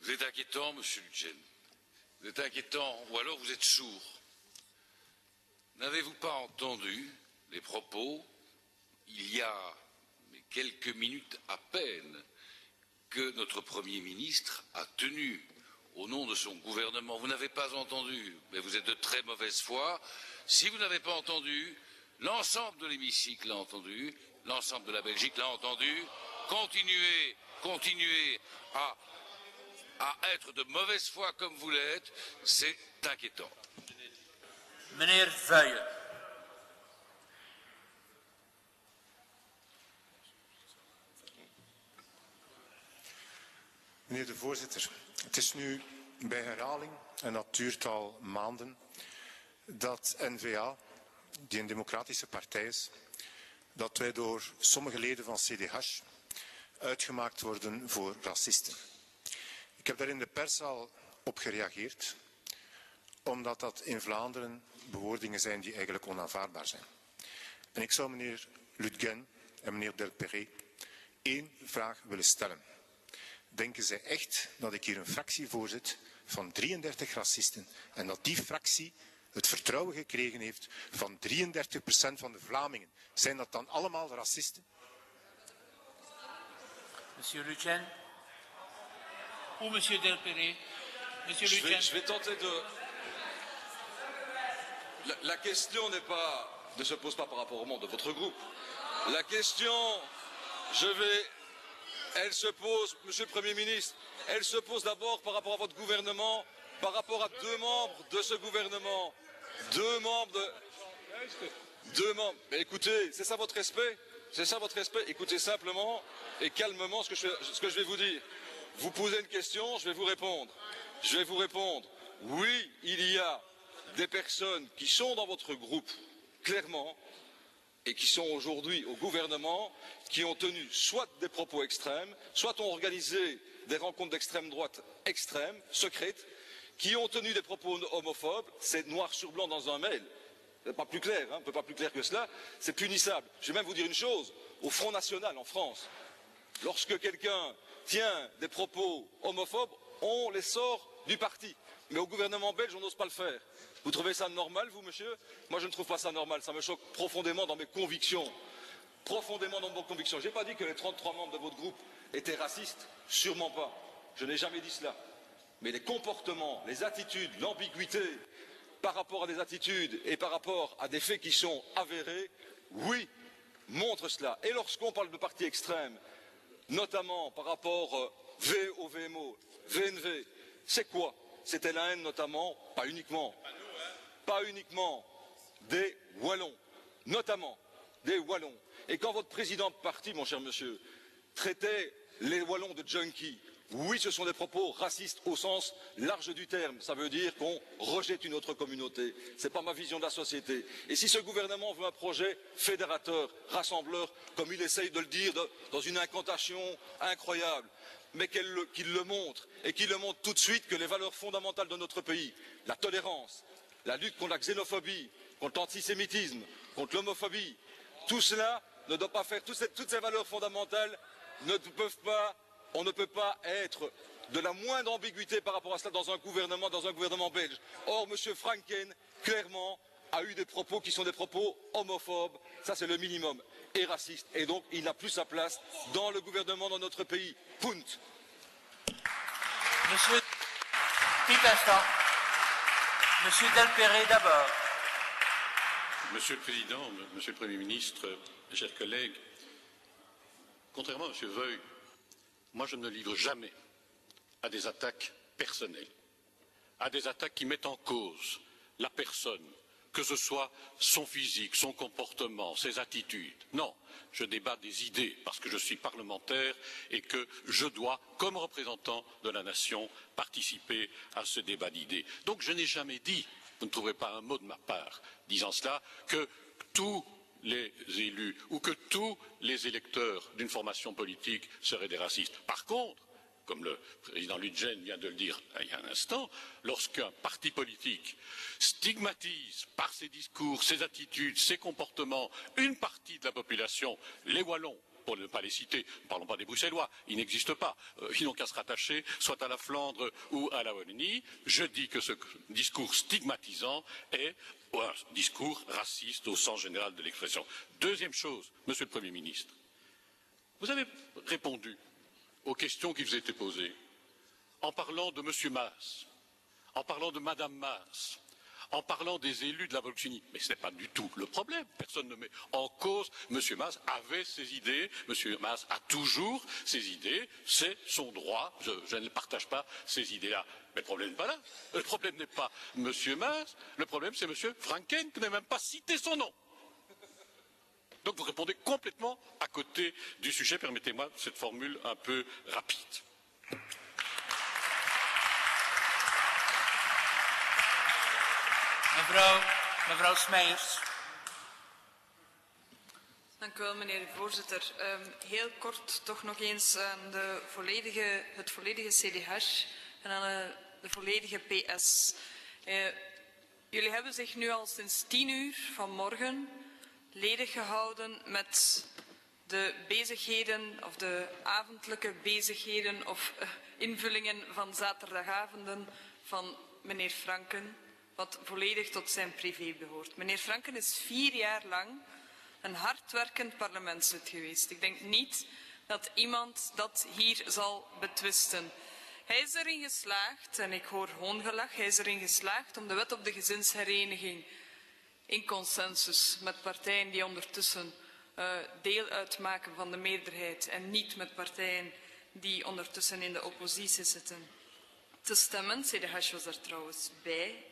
Vous êtes inquiétant, monsieur Lutgen. Vous êtes inquiétant, ou alors vous êtes sourd. N'avez-vous pas entendu les propos, il y a quelques minutes à peine, que notre Premier ministre a tenus au nom de son gouvernement? Vous n'avez pas entendu, mais vous êtes de très mauvaise foi. Si vous n'avez pas entendu, l'ensemble de l'hémicycle l'a entendu, l'ensemble de la Belgique l'a entendu. Continuez à être de mauvaise foi comme vous l'êtes, c'est inquiétant. Meneer Vuijen. Meneer de voorzitter, het is nu bij herhaling, en dat duurt al maanden, dat N-VA, die een democratische partij is, dat wij door sommige leden van CDH uitgemaakt worden voor racisten. Ik heb daar in de pers al op gereageerd, omdat dat in Vlaanderen bewoordingen zijn die eigenlijk onaanvaardbaar zijn. En ik zou meneer Lutgen en meneer Delperret één vraag willen stellen. Denken zij echt dat ik hier een fractie voorzit van 33 racisten en dat die fractie het vertrouwen gekregen heeft van 33% van de Vlamingen? Zijn dat dan allemaal racisten? Monsieur Lutgen. Ou monsieur Delperret. Monsieur Lutgen. Je vais tenter de... La question ne se pose pas par rapport au membre de votre groupe. La question, elle se pose, monsieur le Premier ministre, elle se pose d'abord par rapport à votre gouvernement, par rapport à deux membres de ce gouvernement. Deux membres. Mais écoutez, c'est ça votre respect? C'est ça votre respect? Écoutez simplement et calmement ce que je vais vous dire. Vous posez une question, je vais vous répondre. Je vais vous répondre. Oui, il y a des personnes qui sont dans votre groupe, clairement, et qui sont aujourd'hui au gouvernement, qui ont tenu soit des propos extrêmes, soit ont organisé des rencontres d'extrême droite extrêmes, secrètes, qui ont tenu des propos homophobes. C'est noir sur blanc dans un mail. C'est pas plus clair, hein, un peu pas plus clair que cela. C'est punissable. Je vais même vous dire une chose. Au Front National, en France, lorsque quelqu'un tient des propos homophobes, on les sort du parti. Mais au gouvernement belge, on n'ose pas le faire. Vous trouvez ça normal, vous, monsieur? Moi, je ne trouve pas ça normal. Ça me choque profondément dans mes convictions. Profondément dans mes convictions. Je n'ai pas dit que les 33 membres de votre groupe étaient racistes. Sûrement pas. Je n'ai jamais dit cela. Mais les comportements, les attitudes, l'ambiguïté par rapport à des attitudes et par rapport à des faits qui sont avérés, oui, montrent cela. Et lorsqu'on parle de partis extrêmes, notamment par rapport au VMO, VNV, c'est quoi? C'était la haine notamment, pas uniquement des Wallons, notamment des Wallons. Et quand votre président de parti, mon cher monsieur, traitait les Wallons de junkies, oui, ce sont des propos racistes au sens large du terme. Ça veut dire qu'on rejette une autre communauté. Ce n'est pas ma vision de la société. Et si ce gouvernement veut un projet fédérateur, rassembleur, comme il essaye de le dire dans une incantation incroyable, mais qu'il le montre, et qu'il le montre tout de suite que les valeurs fondamentales de notre pays, la tolérance, la lutte contre la xénophobie, contre l'antisémitisme, contre l'homophobie, tout cela ne doit pas faire, toutes ces valeurs fondamentales ne peuvent pas, on ne peut pas être de la moindre ambiguïté par rapport à cela dans un gouvernement belge. Or, M. Franken, clairement, a eu des propos qui sont des propos homophobes, ça c'est le minimum, et racistes, et donc il n'a plus sa place dans le gouvernement dans notre pays. Punt. Monsieur, petit instant. Monsieur Delperret d'abord. Monsieur le Président, Monsieur le Premier ministre, mes chers collègues, contrairement à M. Vuijen, moi je ne me livre jamais à des attaques personnelles, à des attaques qui mettent en cause la personne, que ce soit son physique, son comportement, ses attitudes. Non, je débat des idées parce que je suis parlementaire et que je dois, comme représentant de la nation, participer à ce débat d'idées. Donc je n'ai jamais dit, vous ne trouverez pas un mot de ma part disant cela, que tous les élus ou que tous les électeurs d'une formation politique seraient des racistes. Par contre, comme le président Lutgen vient de le dire il y a un instant, lorsqu'un parti politique stigmatise par ses discours, ses attitudes, ses comportements une partie de la population, les Wallons, pour ne pas les citer, ne parlons pas des Bruxellois, ils n'existent pas, ils n'ont qu'à se rattacher soit à la Flandre ou à la Wallonie. Je dis que ce discours stigmatisant est un discours raciste au sens général de l'expression. Deuxième chose, Monsieur le Premier ministre, vous avez répondu aux questions qui vous étaient posées en parlant de Monsieur Maas, en parlant de Madame Maas, en parlant des élus de la Volkswagen. Mais ce n'est pas du tout le problème. Personne ne met en cause. M. Maas avait ses idées. M. Maas a toujours ses idées. C'est son droit. Je ne partage pas ces idées-là. Mais le problème n'est pas là. Le problème n'est pas M. Maas. Le problème, c'est M. Franken, qui n'a même pas cité son nom. Donc vous répondez complètement à côté du sujet. Permettez-moi cette formule un peu rapide. Mevrouw Smeijers. Dank u wel, meneer de voorzitter. Heel kort toch nog eens aan het volledige CDH en aan de volledige PS. Jullie hebben zich nu al sinds 10 uur vanmorgen ledig gehouden met de bezigheden of de avondelijke bezigheden of invullingen van zaterdagavonden van meneer Franken, wat volledig tot zijn privé behoort. Meneer Franken is 4 jaar lang een hardwerkend parlementslid geweest. Ik denk niet dat iemand dat hier zal betwisten. Hij is erin geslaagd, en ik hoor hoongelach, hij is erin geslaagd om de wet op de gezinshereniging in consensus met partijen die ondertussen deel uitmaken van de meerderheid en niet met partijen die ondertussen in de oppositie zitten, te stemmen. CDH was er trouwens bij.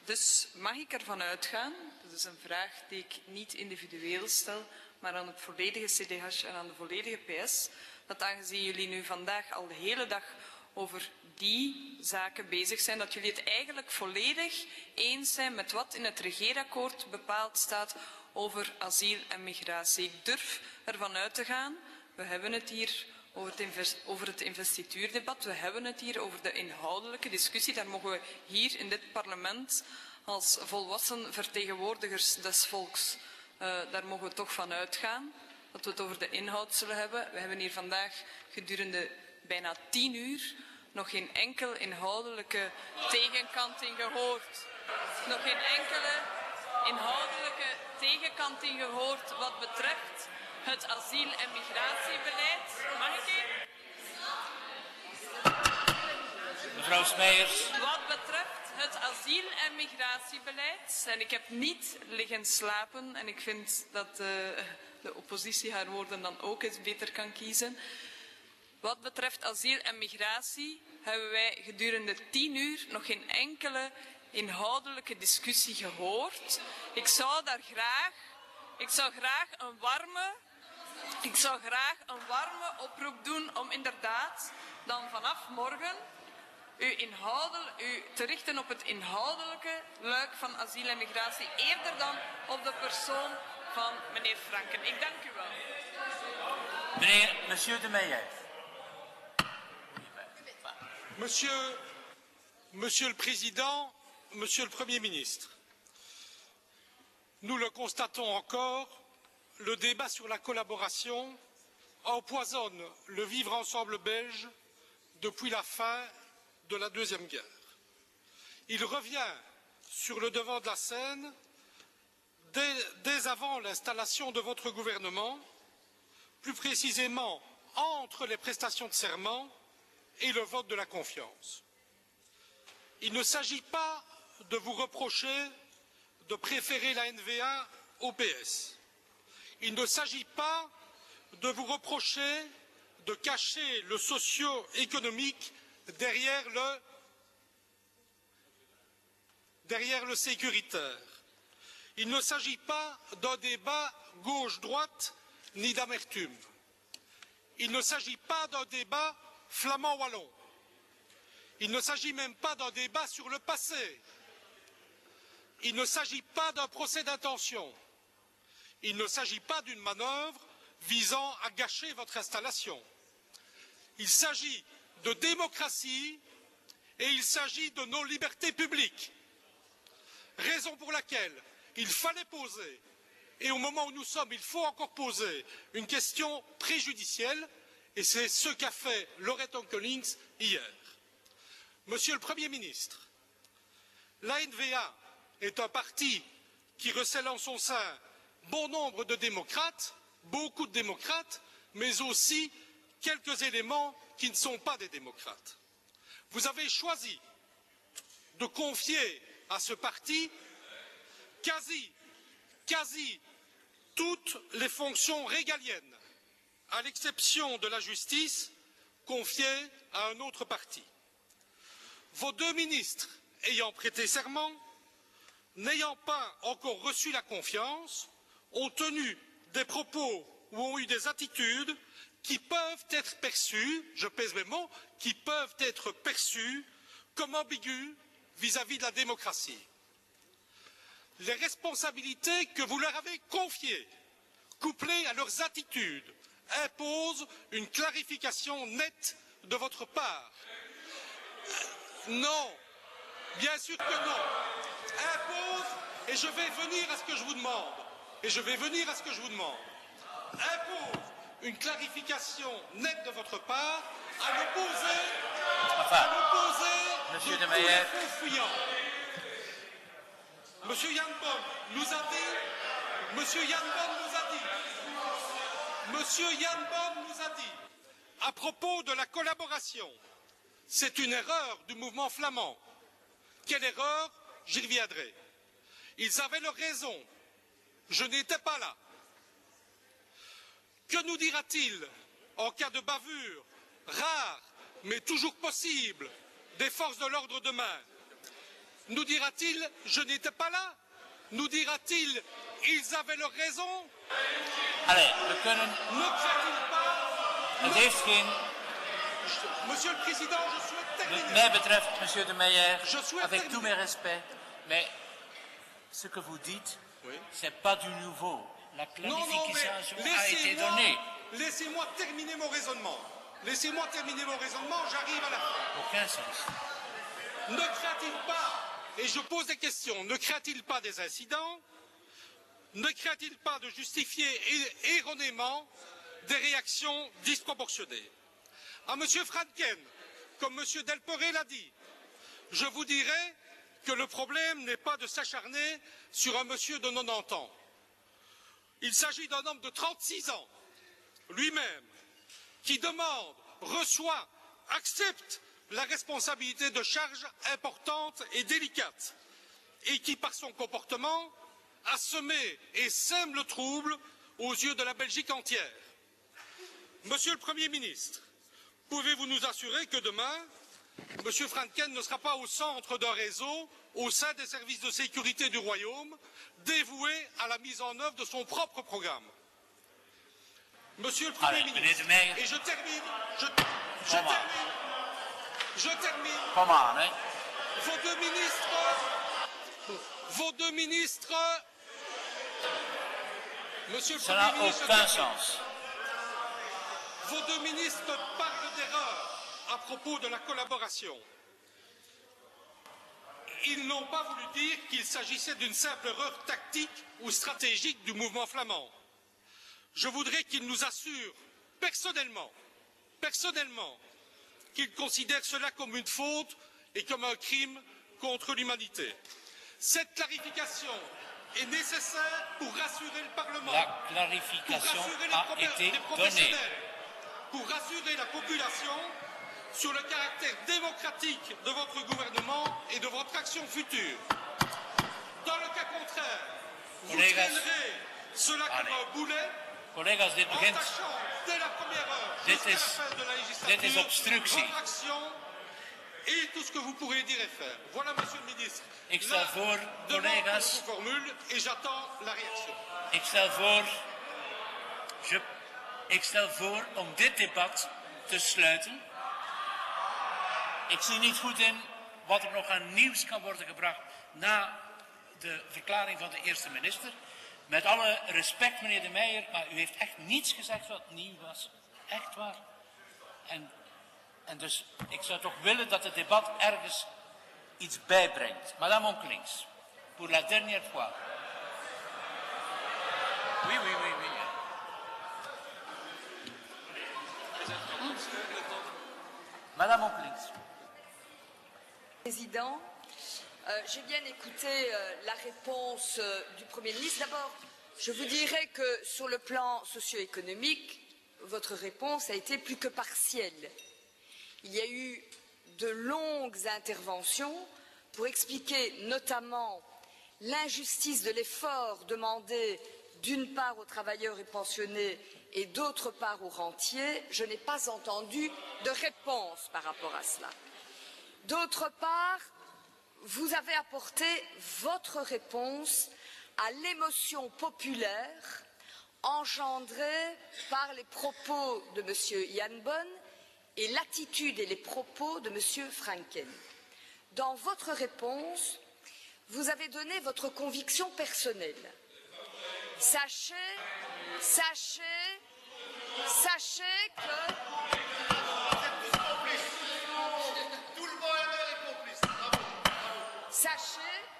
Dus mag ik ervan uitgaan, dat is een vraag die ik niet individueel stel, maar aan het volledige CDH en aan de volledige PS, dat aangezien jullie nu vandaag al de hele dag over die zaken bezig zijn, dat jullie het eigenlijk volledig eens zijn met wat in het regeerakkoord bepaald staat over asiel en migratie. Ik durf ervan uit te gaan, we hebben het hier over het investituurdebat, we hebben het hier over de inhoudelijke discussie. Daar mogen we hier in dit parlement als volwassen vertegenwoordigers des volks, daar mogen we toch van uitgaan dat we het over de inhoud zullen hebben. We hebben hier vandaag gedurende bijna 10 uur nog geen enkel inhoudelijke tegenkanting gehoord. Nog geen enkele inhoudelijke tegenkanting gehoord wat betreft het asiel- en migratiebeleid. Mag ik even? Mevrouw Smeijers. Wat betreft het asiel- en migratiebeleid, en ik heb niet liggen slapen, en ik vind dat de oppositie haar woorden dan ook eens beter kan kiezen. Wat betreft asiel en migratie hebben wij gedurende 10 uur nog geen enkele inhoudelijke discussie gehoord. Ik zou graag een warme oproep doen om inderdaad dan vanaf morgen u te richten op het inhoudelijke luik van asiel en migratie, eerder dan op de persoon van meneer Franken. Ik dank u wel. Monsieur de Meijer. Monsieur le Président, Monsieur le Premier ministre, nous le constatons encore, le débat sur la collaboration empoisonne le vivre ensemble belge depuis la fin de la Deuxième Guerre. Il revient sur le devant de la scène dès avant l'installation de votre gouvernement, plus précisément entre les prestations de serment et le vote de la confiance. Il ne s'agit pas de vous reprocher de préférer la NVA au PS. Il ne s'agit pas de vous reprocher de cacher le socio-économique derrière le sécuritaire. Il ne s'agit pas d'un débat gauche-droite ni d'amertume. Il ne s'agit pas d'un débat flamand-wallon. Il ne s'agit même pas d'un débat sur le passé. Il ne s'agit pas d'un procès d'intention. Il ne s'agit pas d'une manœuvre visant à gâcher votre installation. Il s'agit de démocratie et il s'agit de nos libertés publiques. Raison pour laquelle il fallait poser et au moment où nous sommes, il faut encore poser une question préjudicielle, et c'est ce qu'a fait Loreto Collins hier. Monsieur le Premier ministre, l'ANVA est un parti qui recèle en son sein bon nombre de démocrates, beaucoup de démocrates, mais aussi quelques éléments qui ne sont pas des démocrates. Vous avez choisi de confier à ce parti quasi toutes les fonctions régaliennes, à l'exception de la justice, confiées à un autre parti. Vos deux ministres ayant prêté serment, n'ayant pas encore reçu la confiance, ont tenu des propos ou ont eu des attitudes qui peuvent être perçues, je pèse mes mots, qui peuvent être perçues comme ambiguës vis-à-vis de la démocratie. Les responsabilités que vous leur avez confiées, couplées à leurs attitudes, imposent une clarification nette de votre part. Non, bien sûr que non. Impose, et je vais venir à ce que je vous demande, impose une clarification nette de votre part à l'opposé de tous les faux fuyants. Monsieur Yann Bonn nous a dit, à propos de la collaboration, c'est une erreur du mouvement flamand. Quelle erreur? J'y reviendrai. Ils avaient leur raison. Je n'étais pas là. Que nous dira-t-il en cas de bavure, rare, mais toujours possible, des forces de l'ordre demain? Nous dira-t-il, je n'étais pas là? Nous dira-t-il, ils avaient leur raison? Allez, we kunnen... Ne craint-il pas? Het heeft geen... Monsieur le Président, je souhaite terminer. Mij betreft, monsieur de Meyer, Je souhaite avec terminer. tous mes respects, mais ce que vous dites, Oui. c'est pas du nouveau. La Non, non, clarification mais a été donnée. laissez-moi terminer mon raisonnement. Laissez-moi terminer mon raisonnement, j'arrive à la fin. Aucun sens. Ne craint-il pas, et je pose des questions, ne craint-il pas des incidents? Ne craint-il pas de justifier erronément des réactions disproportionnées? À M. Franken, comme M. Delperret l'a dit, je vous dirais que le problème n'est pas de s'acharner sur un monsieur de 90 ans. Il s'agit d'un homme de 36 ans, lui-même, qui demande, reçoit, accepte la responsabilité de charges importantes et délicates, et qui, par son comportement, a semé et sème le trouble aux yeux de la Belgique entière. Monsieur le Premier ministre, pouvez-vous nous assurer que demain, M. Franken ne sera pas au centre d'un réseau au sein des services de sécurité du Royaume, dévoué à la mise en œuvre de son propre programme? Monsieur le Premier ministre, et je termine, Kom aan, hè. vos deux ministres, Monsieur le Ça n'a Premier ministre, aucun sens. vos deux ministres parlent d'erreur à propos de la collaboration. Ils n'ont pas voulu dire qu'il s'agissait d'une simple erreur tactique ou stratégique du mouvement flamand. Je voudrais qu'ils nous assurent personnellement, qu'ils considèrent cela comme une faute et comme un crime contre l'humanité. Cette clarification est nécessaire pour rassurer le Parlement, La clarification a été donnée. pour rassurer la population sur le caractère démocratique de votre gouvernement et de votre action future. Dans le cas contraire, vous Collega's. traînerez cela comme un boulet, Collega's, dit en begint... tâchant dès la première heure Dit jusqu'à la is- fin de la dit is législature obstructie. votre action et tout ce que vous pourrez dire et faire. Voilà, Monsieur le Ministre, Ik stel la voor, demande que collega's, je vous formule et j'attends la réaction. ik stel voor om dit debat te sluiten. Ik zie niet goed in wat er nog aan nieuws kan worden gebracht na de verklaring van de eerste minister. Met alle respect, meneer De Meyer, maar u heeft echt niets gezegd wat nieuw was. Echt waar. En dus, ik zou toch willen dat het debat ergens iets bijbrengt. Madame Onkelings, pour la dernière fois. Oui, oui, oui, oui. Madame Onkelings. Président, j'ai bien écouté la réponse du Premier ministre. D'abord, je vous dirais que sur le plan socio-économique, votre réponse a été plus que partielle. Il y a eu de longues interventions pour expliquer notamment l'injustice de l'effort demandé d'une part aux travailleurs et pensionnés et d'autre part aux rentiers. Je n'ai pas entendu de réponse par rapport à cela. D'autre part, vous avez apporté votre réponse à l'émotion populaire engendrée par les propos de M. Janbon et l'attitude et les propos de M. Franken. Dans votre réponse, vous avez donné votre conviction personnelle. Sachez que... Sachez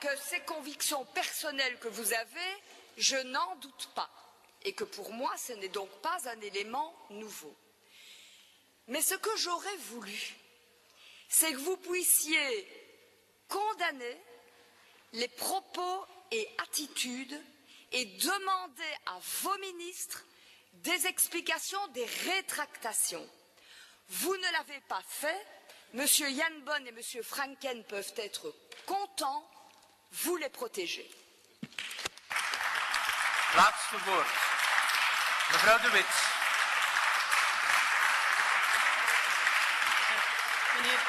que ces convictions personnelles que vous avez, je n'en doute pas. Et que pour moi, ce n'est donc pas un élément nouveau. Mais ce que j'aurais voulu, c'est que vous puissiez condamner les propos et attitudes et demander à vos ministres des explications, des rétractations. Vous ne l'avez pas fait. M. Janbon et M. Franken peuvent être contents. Vous les protégez. Laatste woord. Mevrouw De Wit. Meneer.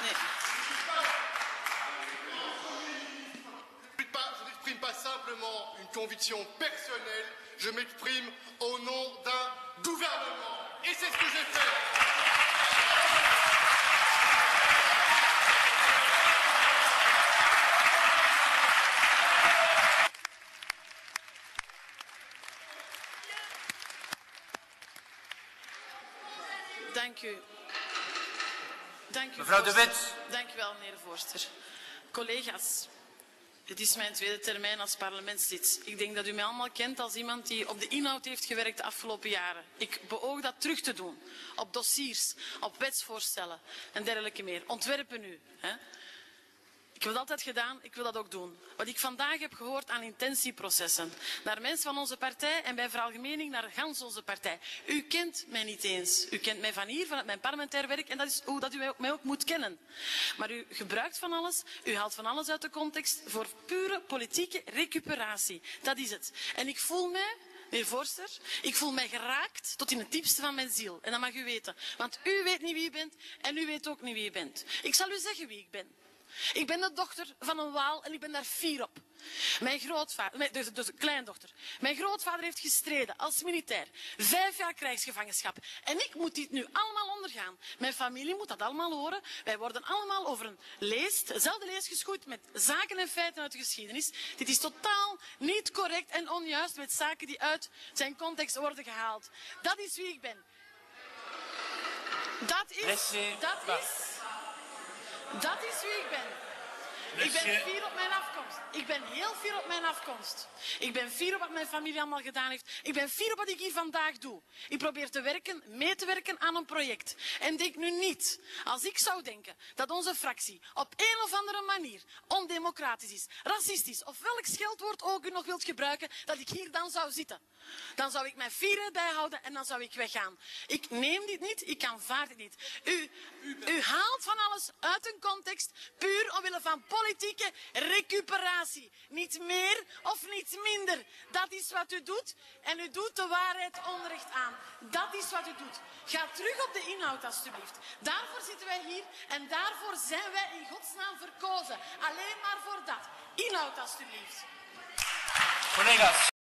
Nee. Je n'exprime pas simplement une conviction personnelle, je m'exprime au nom d'un gouvernement. Et c'est ce que j'ai fait. Dank u. Dank u, Mevrouw De Wit. Dank u wel, meneer de voorzitter. Collega's, het is mijn tweede termijn als parlementslid. Ik denk dat u mij allemaal kent als iemand die op de inhoud heeft gewerkt de afgelopen jaren. Ik beoog dat terug te doen. Op dossiers, op wetsvoorstellen en dergelijke meer. Ontwerpen nu. Hè? Ik heb het altijd gedaan, ik wil dat ook doen. Wat ik vandaag heb gehoord aan intentieprocessen. Naar mensen van onze partij en bij veralgemening naar gans onze partij. U kent mij niet eens. U kent mij van hier, vanuit mijn parlementair werk. En dat is hoe dat u mij ook moet kennen. Maar u gebruikt van alles. U haalt van alles uit de context voor pure politieke recuperatie. Dat is het. En ik voel mij... Meneer Voorzitter, ik voel mij geraakt tot in het diepste van mijn ziel. En dat mag u weten. Want u weet niet wie u bent en u weet ook niet wie u bent. Ik zal u zeggen wie ik ben. Ik ben de dochter van een Waal en ik ben daar fier op. Mijn grootvader, dus kleindochter. Mijn grootvader heeft gestreden als militair. 5 jaar krijgsgevangenschap. En ik moet dit nu allemaal ondergaan. Mijn familie moet dat allemaal horen. Wij worden allemaal over een dezelfde lees geschoeid met zaken en feiten uit de geschiedenis. Dit is totaal niet correct en onjuist met zaken die uit zijn context worden gehaald. Dat is wie ik ben. Dat is wie ik ben. Ik ben fier op mijn afkomst. Ik ben heel fier op mijn afkomst. Ik ben fier op wat mijn familie allemaal gedaan heeft. Ik ben fier op wat ik hier vandaag doe. Ik probeer te werken, mee te werken aan een project. En denk nu niet, als ik zou denken dat onze fractie op een of andere manier ondemocratisch is, racistisch of welk scheldwoord ook u nog wilt gebruiken, dat ik hier dan zou zitten. Dan zou ik mijn fierheid bijhouden en dan zou ik weggaan. Ik neem dit niet, ik aanvaard dit niet. U haalt van alles uit een context, puur omwille van politieke recuperatie. Niet meer of niet minder. Dat is wat u doet en u doet de waarheid onrecht aan. Dat is wat u doet. Ga terug op de inhoud alstublieft. Daarvoor zitten wij hier en daarvoor zijn wij in godsnaam verkozen. Alleen maar voor dat. Inhoud alstublieft. Collega's.